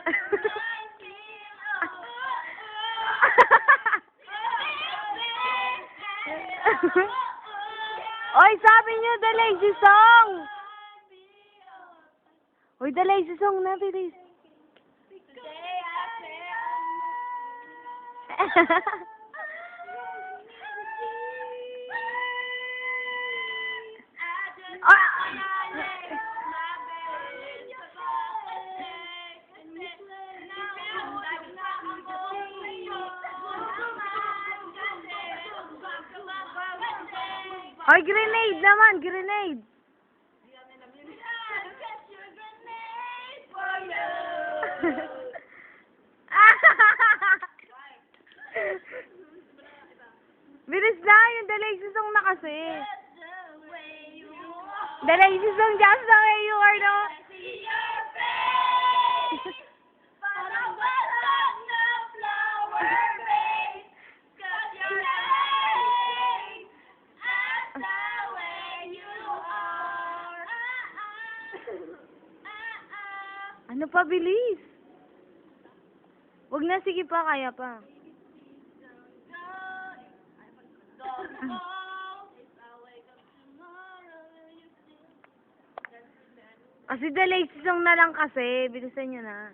Oy, sabi niyo the lazy song. Oy, the lazy song na, bilis. Hoy, grenade naman, grenade. Bilis na, yung the lazy song na kasi. The lazy song, just the way you are, no? Ano pa, bilis? Wag na, sige pa, kaya pa. Kasi the lazy song na lang kasi, bilisan nyo na.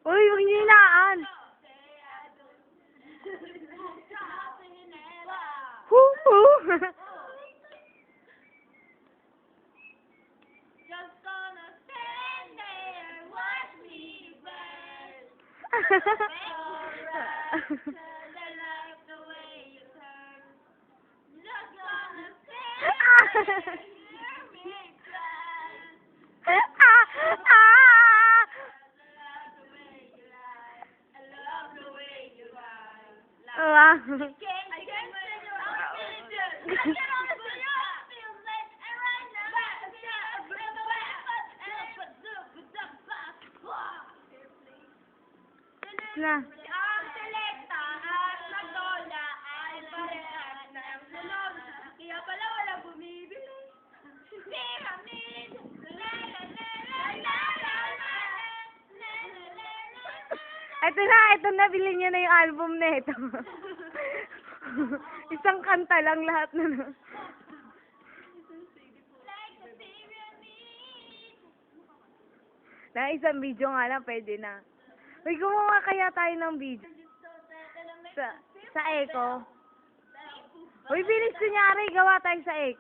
Uy, huwag niyo hinaan. Hoo-hoo. Wow. Na. Ang selekta at magdola ay parehas na ang sunog. Kaya pala wala bumibili. Pyramid! Ito na, bilhin niyo na yung album na ito. Isang kanta lang lahat na. Na isang video nga lang, pwede na. Uy, gumawa kaya tayo ng video. Sa Echo. Uy, bilis kunyari, gawa tayo sa Echo.